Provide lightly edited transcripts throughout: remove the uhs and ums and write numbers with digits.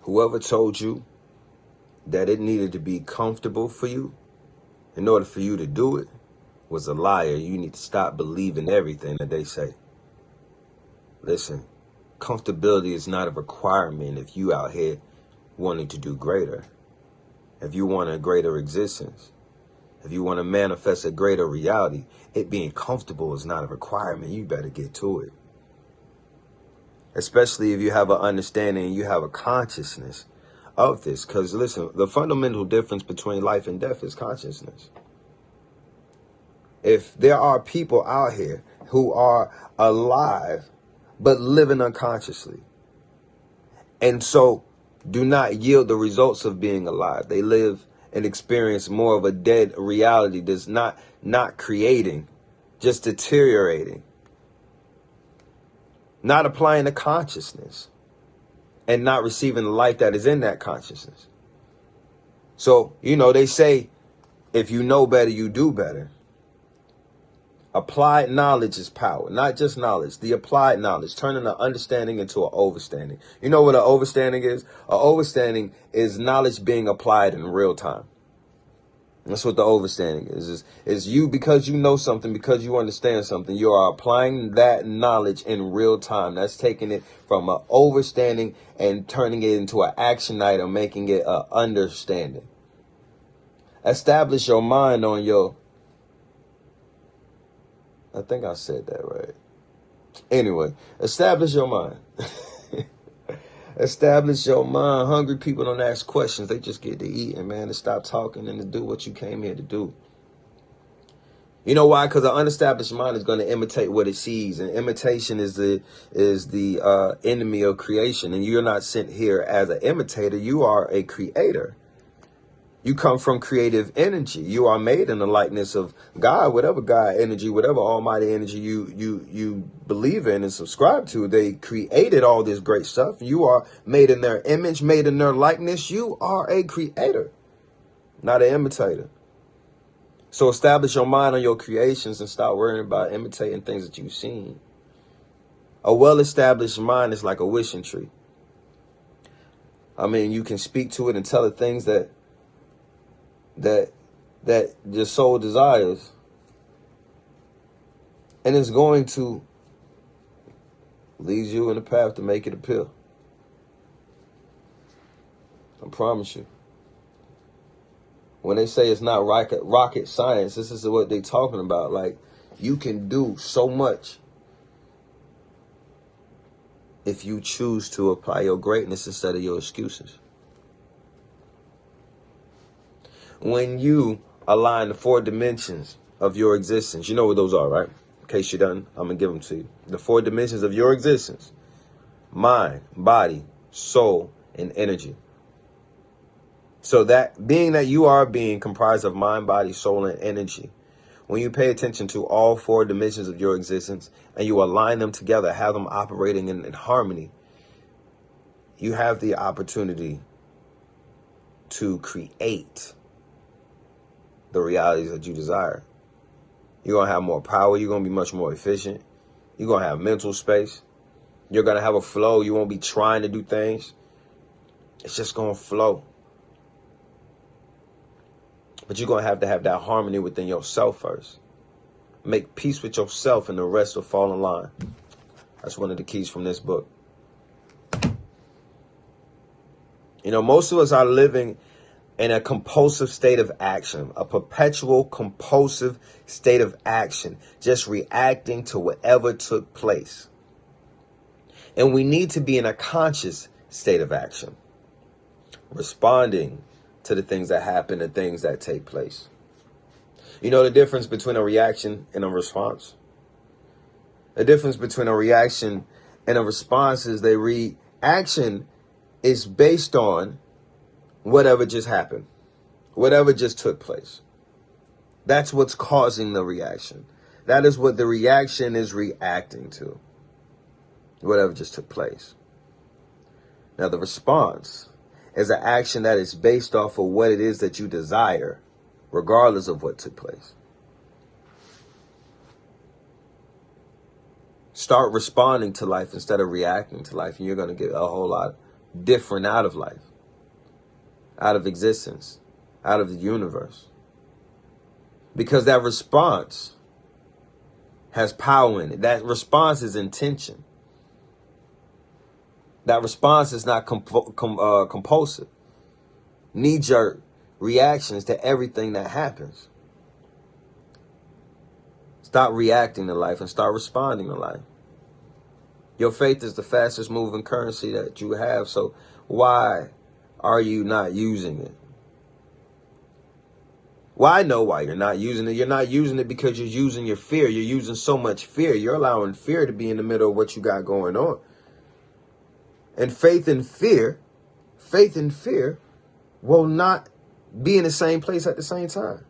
Whoever told you that it needed to be comfortable for you in order for you to do it was a liar. You need to stop believing everything that they say. Listen, comfortability is not a requirement if you out here wanting to do greater. If you want a greater existence, if you want to manifest a greater reality, it being comfortable is not a requirement. You better get to it. Especially if you have an understanding and you have a consciousness of this. Because listen, the fundamental difference between life and death is consciousness. If there are people out here who are alive but living unconsciously, and so do not yield the results of being alive, they live and experience more of a dead reality that's not creating, just deteriorating, not applying the consciousness, and not receiving the life that is in that consciousness. So, they say, if you know better, you do better. Applied knowledge is power, not just knowledge. The applied knowledge, turning an understanding into an overstanding. You know what an overstanding is? An overstanding is knowledge being applied in real time. That's what the overstanding is you, because you know something, because you understand something, you are applying that knowledge in real time. That's taking it from an overstanding and turning it into an action item, making it an understanding. Establish your mind on your... I think I said that right. Anyway, establish your mind. Establish your mind. Hungry people don't ask questions. They just get to eat, and man, to stop talking and to do what you came here to do. You know why? Because an unestablished mind is going to imitate what it sees, and imitation is the enemy of creation. And you're not sent here as an imitator. You are a creator. You come from creative energy. You are made in the likeness of God, whatever God energy, whatever almighty energy you believe in and subscribe to. They created all this great stuff. You are made in their image, made in their likeness. You are a creator, not an imitator. So establish your mind on your creations and stop worrying about imitating things that you've seen. A well-established mind is like a wishing tree. I mean, you can speak to it and tell it things that your soul desires, and it's going to lead you in the path to make it appear. I promise you. When they say it's not rocket science, this is what they're talking about. Like, you can do so much if you choose to apply your greatness instead of your excuses. When you align the 4 dimensions of your existence, you know what those are, right? In case you're done, I'm going to give them to you. The 4 dimensions of your existence: mind, body, soul, and energy. So that being that you are a being comprised of mind, body, soul, and energy, when you pay attention to all 4 dimensions of your existence and you align them together, have them operating in harmony, you have the opportunity to create the realities that you desire. You're going to have more power. You're going to be much more efficient. You're going to have mental space. You're going to have a flow. You won't be trying to do things. It's just going to flow. But you're going to have that harmony within yourself first. Make peace with yourself and the rest will fall in line. That's one of the keys from this book. Most of us are living in a compulsive state of action, a perpetual compulsive state of action, just reacting to whatever took place. And we need to be in a conscious state of action, responding to the things that happen and things that take place. You know the difference between a reaction and a response? The difference between a reaction and a response is the reaction is based on whatever just happened, whatever just took place. That's what's causing the reaction. That is what the reaction is reacting to, whatever just took place. Now, the response is an action that is based off of what it is that you desire, regardless of what took place. Start responding to life instead of reacting to life, and you're going to get a whole lot different out of life, out of existence, out of the universe. Because that response has power in it. That response is intention. That response is not compulsive, knee-jerk reactions to everything that happens. Stop reacting to life and start responding to life. Your faith is the fastest moving currency that you have. So why are you not using it? Well, I know why you're not using it. You're not using it because you're using your fear. You're using so much fear. You're allowing fear to be in the middle of what you got going on. And faith and fear will not be in the same place at the same time.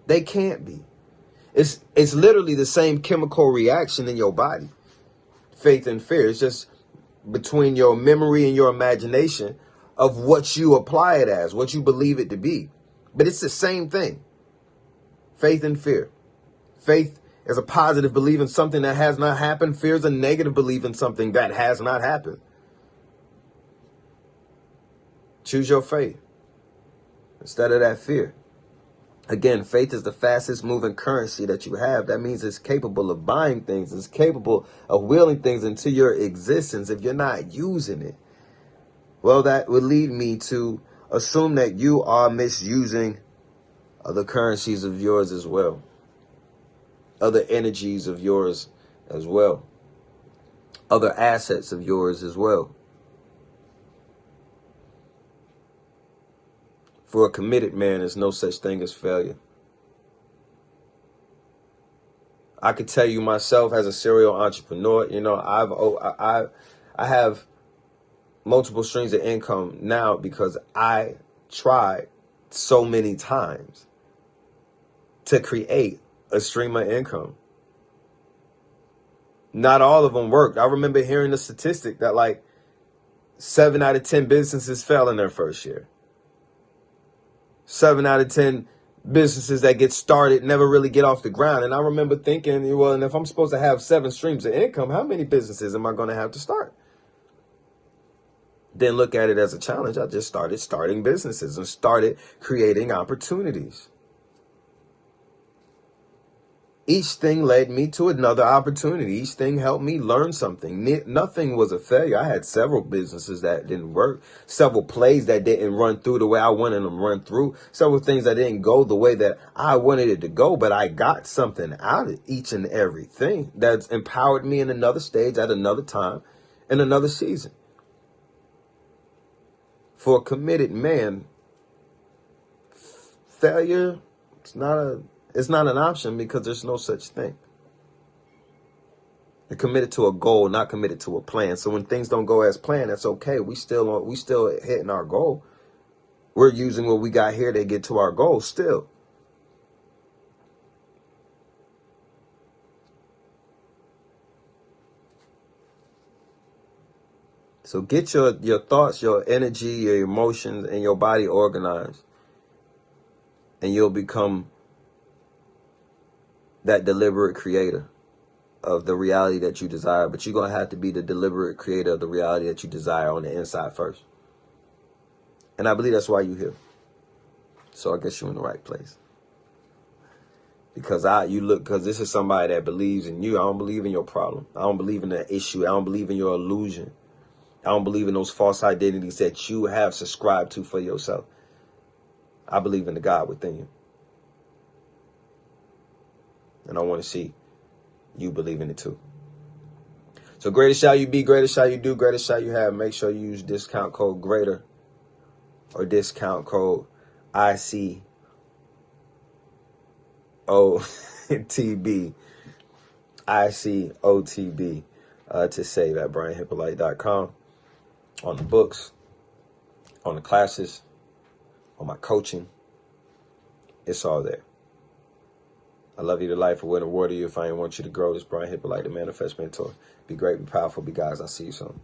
They can't be. It's literally the same chemical reaction in your body. Faith and fear. It's just between your memory and your imagination of what you apply it as, what you believe it to be. But it's the same thing. Faith and fear. Faith is a positive belief in something that has not happened. Fear is a negative belief in something that has not happened. Choose your faith instead of that fear. Again, faith is the fastest moving currency that you have. That means it's capable of buying things. It's capable of willing things into your existence. If you're not using it, well, that would lead me to assume that you are misusing other currencies of yours as well. Other energies of yours as well. Other assets of yours as well. For a committed man, there's no such thing as failure. I could tell you myself as a serial entrepreneur, I have multiple streams of income now because I tried so many times to create a stream of income. Not all of them worked. I remember hearing the statistic that like 7 out of 10 businesses fail in their first year. 7 out of 10 businesses that get started never really get off the ground. And I remember thinking, well, and if I'm supposed to have 7 streams of income, how many businesses am I going to have to start? Then look at it as a challenge. I just started starting businesses and started creating opportunities. Each thing led me to another opportunity. Each thing helped me learn something. Nothing was a failure. I had several businesses that didn't work, several plays that didn't run through the way I wanted them to run through, several things that didn't go the way that I wanted it to go, but I got something out of each and everything that's empowered me in another stage at another time in another season. For a committed man, failure, it's not an option because there's no such thing. You're committed to a goal, not committed to a plan. So when things don't go as planned, that's okay. We still hitting our goal. We're using what we got here to get to our goal still. So get your thoughts, your energy, your emotions, and your body organized. And you'll become that deliberate creator of the reality that you desire. But you're going to have to be the deliberate creator of the reality that you desire on the inside first. And I believe that's why you're here. So I guess you're in the right place. Because this is somebody that believes in you. I don't believe in your problem. I don't believe in the issue. I don't believe in your illusion. I don't believe in those false identities that you have subscribed to for yourself. I believe in the God within you. And I want to see you believe in it too. So greater shall you be, greater shall you do, greater shall you have. Make sure you use discount code GREATER or discount code ICOTB, ICOTB to save at BrianHyppolite.com. On the books, on the classes, on my coaching. It's all there. I love you to life. I would award you if I didn't want you to grow. This Brian Hyppolite, the Manifest Mentor. Be great, be powerful, be guys. I'll see you soon.